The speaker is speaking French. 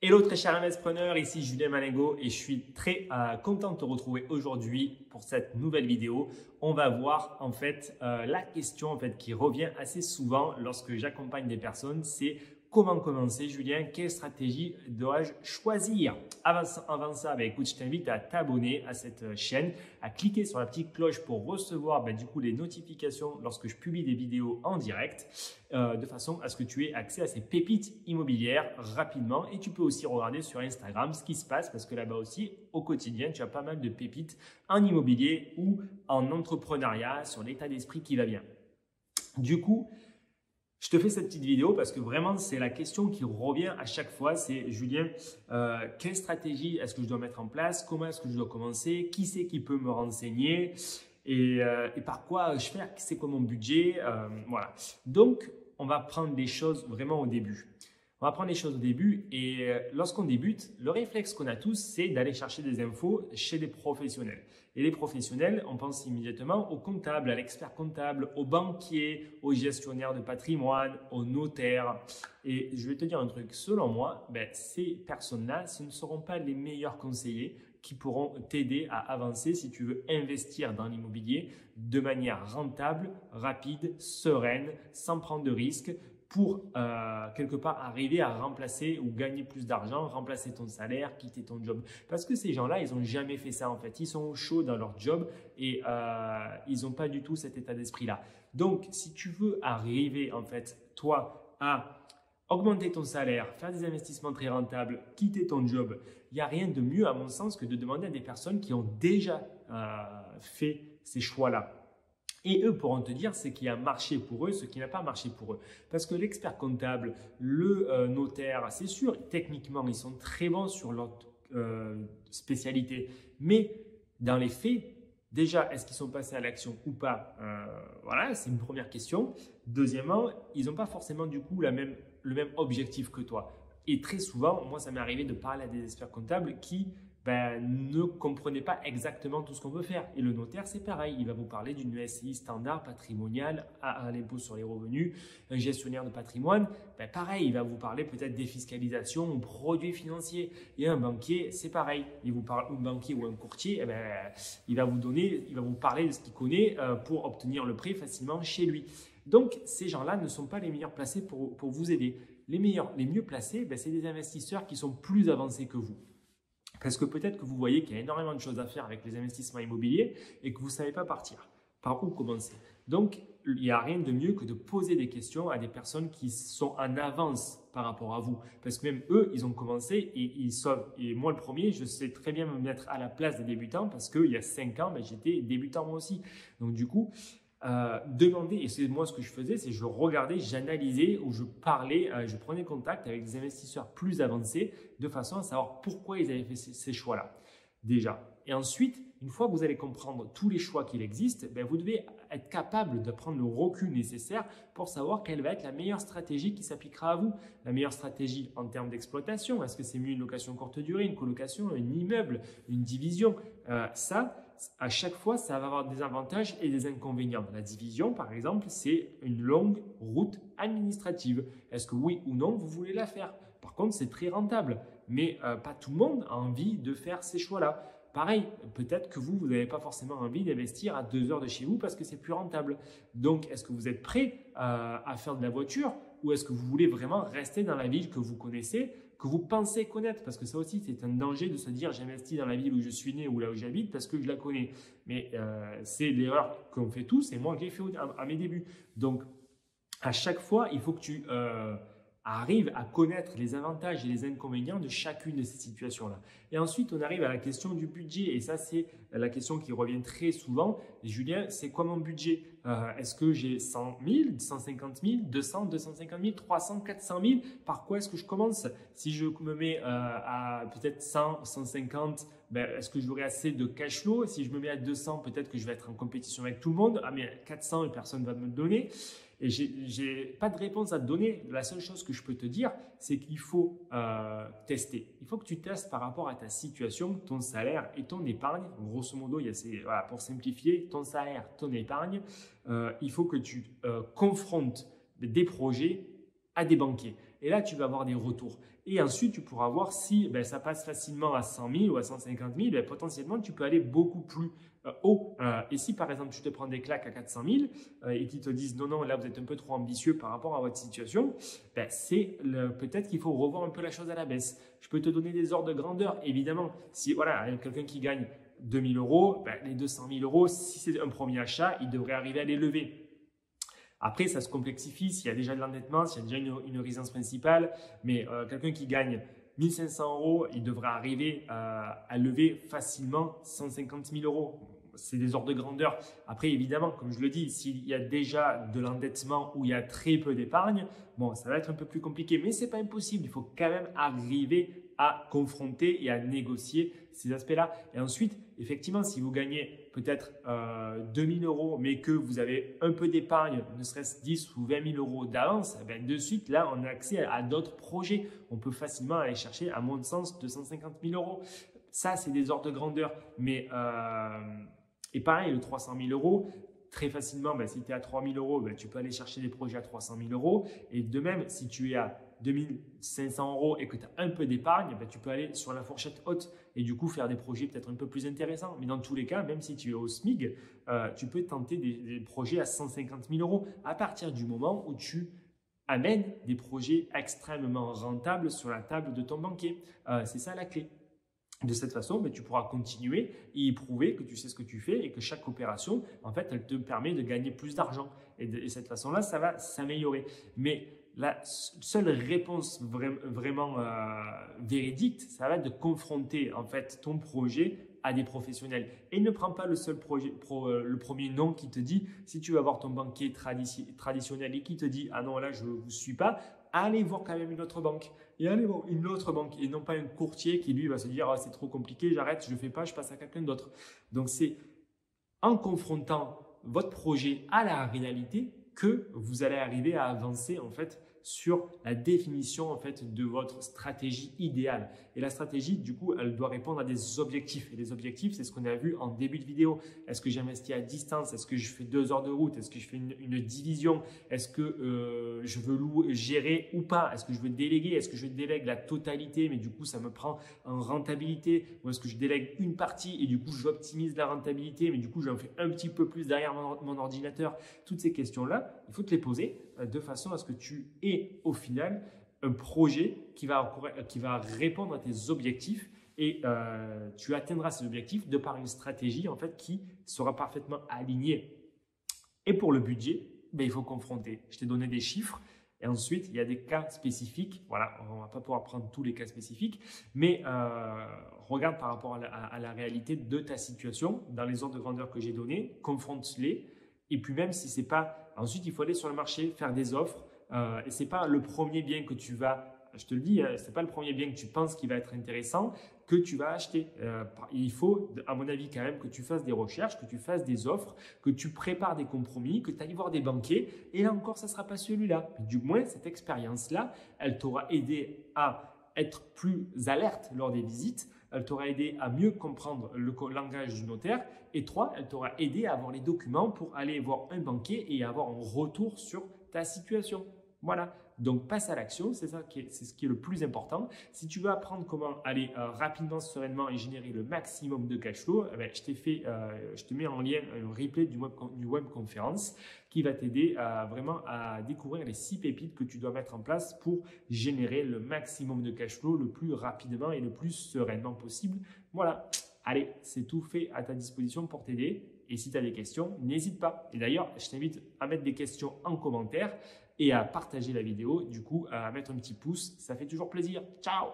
Hello très chers investisseurs, ici Julien Malengo et je suis très content de te retrouver aujourd'hui pour cette nouvelle vidéo. On va voir en fait la question qui revient assez souvent lorsque j'accompagne des personnes, c'est comment commencer Julien, quelle stratégie dois-je choisir? Avant ça, écoute, je t'invite à t'abonner à cette chaîne, à cliquer sur la petite cloche pour recevoir du coup les notifications lorsque je publie des vidéos en direct, de façon à ce que tu aies accès à ces pépites immobilières rapidement. Et tu peux aussi regarder sur Instagram ce qui se passe parce que là-bas aussi, au quotidien, tu as pas mal de pépites en immobilier ou en entrepreneuriat sur l'état d'esprit qui va bien. Du coup, je te fais cette petite vidéo parce que vraiment, c'est la question qui revient à chaque fois. C'est Julien, quelle stratégie est-ce que je dois mettre en place? Comment est-ce que je dois commencer? Qui c'est qui peut me renseigner? Et par quoi je fais? C'est quoi mon budget? Voilà. Donc, on va prendre les choses vraiment au début. On va prendre les choses au début et lorsqu'on débute, le réflexe qu'on a tous, c'est d'aller chercher des infos chez des professionnels. Et les professionnels, on pense immédiatement aux comptables, à l'expert comptable, aux banquiers, aux gestionnaires de patrimoine, aux notaires. Et je vais te dire un truc, selon moi, ces personnes-là, ce ne seront pas les meilleurs conseillers qui pourront t'aider à avancer si tu veux investir dans l'immobilier de manière rentable, rapide, sereine, sans prendre de risques, pour quelque part arriver à remplacer ou gagner plus d'argent, remplacer ton salaire, quitter ton job. Parce que ces gens-là, ils n'ont jamais fait ça en fait. Ils sont au chaud dans leur job et ils n'ont pas du tout cet état d'esprit-là. Donc, si tu veux arriver en fait, toi, à augmenter ton salaire, faire des investissements très rentables, quitter ton job, il n'y a rien de mieux à mon sens que de demander à des personnes qui ont déjà fait ces choix-là. Et eux pourront te dire ce qui a marché pour eux, ce qui n'a pas marché pour eux. Parce que l'expert comptable, le notaire, c'est sûr, techniquement, ils sont très bons sur leur spécialité. Mais dans les faits, déjà, est-ce qu'ils sont passés à l'action ou pas? Voilà, c'est une première question. Deuxièmement, ils n'ont pas forcément du coup le même objectif que toi. Et très souvent, moi, ça m'est arrivé de parler à des experts comptables qui ne comprenez pas exactement tout ce qu'on veut faire. Et le notaire, c'est pareil. Il va vous parler d'une SCI standard patrimoniale à l'impôt sur les revenus. Un gestionnaire de patrimoine, pareil, il va vous parler peut-être défiscalisation, produits financiers. Et un banquier, c'est pareil. Il vous parle, un banquier ou un courtier, il va vous parler de ce qu'il connaît pour obtenir le prêt facilement chez lui. Donc, ces gens-là ne sont pas les meilleurs placés pour vous aider. Les mieux placés, c'est des investisseurs qui sont plus avancés que vous. Parce que peut-être que vous voyez qu'il y a énormément de choses à faire avec les investissements immobiliers et que vous ne savez pas partir. Par où commencer? Donc, il n'y a rien de mieux que de poser des questions à des personnes qui sont en avance par rapport à vous. Parce que même eux, ils ont commencé et ils sauvent. Et moi, le premier, je sais très bien me mettre à la place des débutants parce qu'il y a 5 ans, j'étais débutant moi aussi. Donc, du coup, demander, et c'est moi ce que je faisais, c'est je regardais, j'analysais ou je parlais, je prenais contact avec des investisseurs plus avancés de façon à savoir pourquoi ils avaient fait ces choix-là déjà. Et ensuite, une fois que vous allez comprendre tous les choix qu'il existe, vous devez être capable de prendre le recul nécessaire pour savoir quelle va être la meilleure stratégie qui s'appliquera à vous. La meilleure stratégie en termes d'exploitation, est-ce que c'est mieux une location courte durée, une colocation, un immeuble, une division? Ça, à chaque fois, ça va avoir des avantages et des inconvénients. La division, par exemple, c'est une longue route administrative. Est-ce que oui ou non, vous voulez la faire? Par contre, c'est très rentable, mais pas tout le monde a envie de faire ces choix-là. Pareil, peut-être que vous n'avez pas forcément envie d'investir à 2 heures de chez vous parce que c'est plus rentable. Donc, est-ce que vous êtes prêt à faire de la voiture ou est-ce que vous voulez vraiment rester dans la ville que vous connaissez, que vous pensez connaître? Parce que ça aussi, c'est un danger de se dire j'investis dans la ville où je suis né ou là où j'habite parce que je la connais. Mais c'est l'erreur qu'on fait tous et moi, je l'ai fait à mes débuts. Donc, à chaque fois, il faut que tu arrive à connaître les avantages et les inconvénients de chacune de ces situations-là. Et ensuite, on arrive à la question du budget. Et ça, c'est la question qui revient très souvent. Julien, c'est quoi mon budget? Est-ce que j'ai 100 000, 150 000, 200, 250 000, 300, 400 000? Par quoi est-ce que je commence? Si je me mets à peut-être 100, 150, est-ce que j'aurai assez de cash flow? Si je me mets à 200, peut-être que je vais être en compétition avec tout le monde. Ah, mais 400, personne ne va me le donner. Et je n'ai pas de réponse à te donner. La seule chose que je peux te dire, c'est qu'il faut tester. Il faut que tu testes par rapport à ta situation, ton salaire et ton épargne. Grosso modo, voilà, pour simplifier, ton salaire, ton épargne. Il faut que tu confrontes des projets à des banquiers. Et là, tu vas avoir des retours. Et ensuite, tu pourras voir si ça passe facilement à 100 000 ou à 150 000, potentiellement, tu peux aller beaucoup plus haut. Et si par exemple, tu te prends des claques à 400 000 et qu'ils te disent non, non, là, vous êtes un peu trop ambitieux par rapport à votre situation, c'est peut-être qu'il faut revoir un peu la chose à la baisse. Je peux te donner des ordres de grandeur, évidemment. Si voilà, quelqu'un qui gagne 2 000 euros, les 200 000 euros, si c'est un premier achat, il devrait arriver à les lever. Après, ça se complexifie s'il y a déjà de l'endettement, s'il y a déjà une résidence principale, mais quelqu'un qui gagne 1 500 euros, il devrait arriver à lever facilement 150 000 euros. C'est des ordres de grandeur. Après, évidemment, comme je le dis, s'il y a déjà de l'endettement ou il y a très peu d'épargne, bon, ça va être un peu plus compliqué, mais ce n'est pas impossible. Il faut quand même arriver à confronter et à négocier ces aspects-là. Et ensuite, effectivement, si vous gagnez peut-être 2 000 euros, mais que vous avez un peu d'épargne, ne serait-ce 10 ou 20 000 euros d'avance, de suite, là, on a accès à d'autres projets. On peut facilement aller chercher, à mon sens, 250 000 euros. Ça, c'est des ordres de grandeur. Mais, et pareil, le 300 000 euros, très facilement, si tu es à 3 000 euros, tu peux aller chercher des projets à 300 000 euros. Et de même, si tu es à 2 500 euros et que tu as un peu d'épargne, tu peux aller sur la fourchette haute et du coup faire des projets peut-être un peu plus intéressants. Mais dans tous les cas, même si tu es au SMIC, tu peux tenter des projets à 150 000 euros à partir du moment où tu amènes des projets extrêmement rentables sur la table de ton banquier. C'est ça la clé. De cette façon, tu pourras continuer et y prouver que tu sais ce que tu fais et que chaque opération, en fait, elle te permet de gagner plus d'argent. Et de cette façon-là, ça va s'améliorer. Mais la seule réponse vraiment véridique, ça va être de confronter en fait ton projet à des professionnels. Et ne prends pas le seul le premier nom qui te dit, si tu veux avoir ton banquier traditionnel et qui te dit « Ah non, là, je ne vous suis pas », allez voir quand même une autre banque. Et allez voir une autre banque et non pas un courtier qui lui va se dire « Ah, c'est trop compliqué, j'arrête, je ne fais pas, je passe à quelqu'un d'autre ». Donc, c'est en confrontant votre projet à la réalité que vous allez arriver à avancer en fait sur la définition en fait de votre stratégie idéale. Et la stratégie, du coup, elle doit répondre à des objectifs. Et les objectifs, c'est ce qu'on a vu en début de vidéo. Est-ce que j'investis à distance? Est-ce que je fais 2 heures de route? Est-ce que je fais une division? Est-ce que je veux gérer ou pas? Est-ce que je veux déléguer? Est-ce que je délègue la totalité, mais du coup, ça me prend en rentabilité? Ou est-ce que je délègue une partie et du coup, j'optimise la rentabilité, mais du coup, j'en fais un petit peu plus derrière mon ordinateur? Toutes ces questions-là, il faut te les poser de façon à ce que tu aies au final un projet qui va répondre à tes objectifs et tu atteindras ces objectifs de par une stratégie en fait qui sera parfaitement alignée. Et pour le budget, il faut confronter. Je t'ai donné des chiffres et ensuite il y a des cas spécifiques. Voilà, on ne va pas pouvoir prendre tous les cas spécifiques, mais regarde par rapport à la réalité de ta situation dans les ordres de grandeur que j'ai donnés, confronte-les. Et puis même si c'est pas… Ensuite, il faut aller sur le marché, faire des offres. Et ce n'est pas le premier bien que tu vas… Je te le dis, ce n'est pas le premier bien que tu penses qui va être intéressant que tu vas acheter. Il faut, à mon avis, quand même que tu fasses des recherches, que tu fasses des offres, que tu prépares des compromis, que tu ailles voir des banquiers. Et là encore, ça ne sera pas celui-là. Du moins, cette expérience-là, elle t'aura aidé à être plus alerte lors des visites. Elle t'aura aidé à mieux comprendre le langage du notaire. Et 3, elle t'aura aidé à avoir les documents pour aller voir un banquier et avoir un retour sur ta situation. Voilà. Donc, passe à l'action, c'est ce qui est le plus important. Si tu veux apprendre comment aller rapidement, sereinement et générer le maximum de cash flow, je te mets en lien un replay du web conférence qui va t'aider vraiment à découvrir les 6 pépites que tu dois mettre en place pour générer le maximum de cash flow le plus rapidement et le plus sereinement possible. Voilà. Allez, c'est tout fait à ta disposition pour t'aider. Et si tu as des questions, n'hésite pas. Et d'ailleurs, je t'invite à mettre des questions en commentaire et à partager la vidéo, du coup, à mettre un petit pouce. Ça fait toujours plaisir. Ciao!